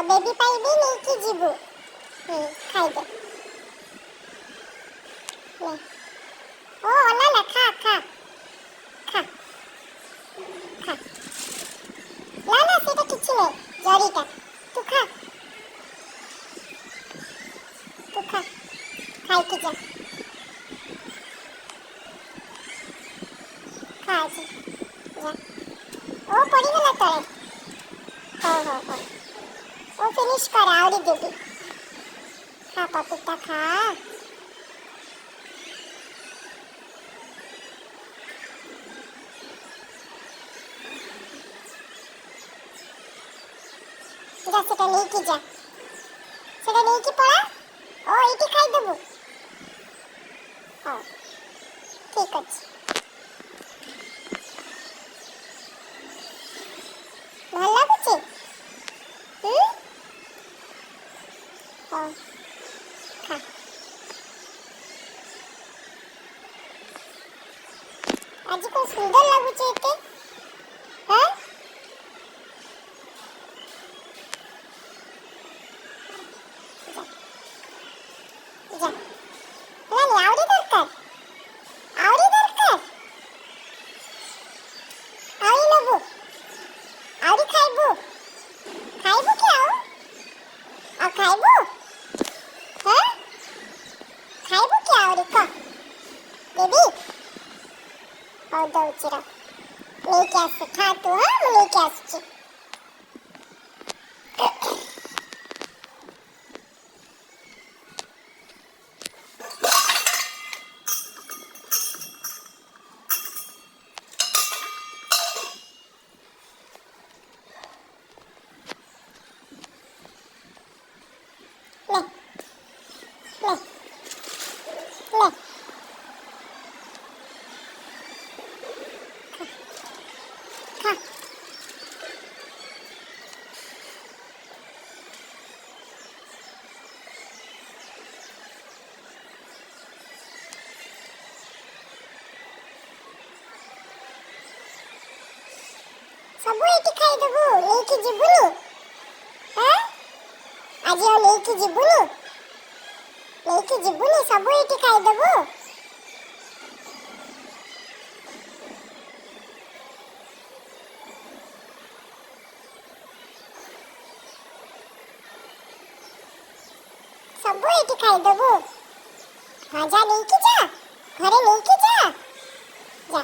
Baby ପାଇଁ ବି ନେଇକି ଯିବୁ। ଖାଇଦେ। ନେ। ଓ ଅନାନା ଖା ଖା ଖା ଖା। ନା ନା ସେଟା କିଛି ନାହିଁ ଜରିଟା। ତୁ ଖା ତୁ ଖା ଖାଇକି ଯା। ଖା ଆଜି ଯା। ଓ ପଡ଼ିଗଲା ତଳେ। ହଉ। ଓ ଫିନିଶ କର ଆହୁରି ଦେବି। ଖା ପପୁଟା ଖା। ଯା ସେଟା ନେଇକି ଯା। ସେଟା ନେଇକି ପଳା। ଓ ଏଇଠି ଖାଇଦେବୁ। ହଉ ଠିକ୍ ଅଛି। ଭଲ ଲାଗୁଛି? ହଉ ଖା। ଆଜି କଣ ସୁନ୍ଦର ଲାଗୁଛି ଏତେ? ହଁ ଯା ଯା। ହେଲାନି ଆହୁରି ଦରକାର? ଆହୁରି ଦରକାର? ଆହୁରି ନେବୁ? ଆହୁରି ଖାଇବୁ? ଖାଇବୁ କି ଆଉ? ଆଉ ଖାଇବୁ? ହଁ ଖାଇବୁ କି ଆହୁରି କହ? ଦେବି? ହଉ ଦଉଛି ରହ। ନେଇକି ଆସେ ଖା ତୁ ମୁଁ ନେଇକି ଆସୁଛି। ନେ ନେ ନେ। ଖା। ସବୁ ଏଇଠି ଖାଇଦେବୁ ନେଇକି ଯିବୁନି? ଆଜି ଆଉ ନେଇକି ଯିବୁନି? ନେଇକି ଯିବୁନି ସବୁ ଏଇଠି ଖାଇଦେବୁ? ସବୁ ଏଇଠି ଖାଇଦେବୁ? ହଁ ଯା ନେଇକି ଯା। ଘରେ ନେଇକି ଯା। ଯା।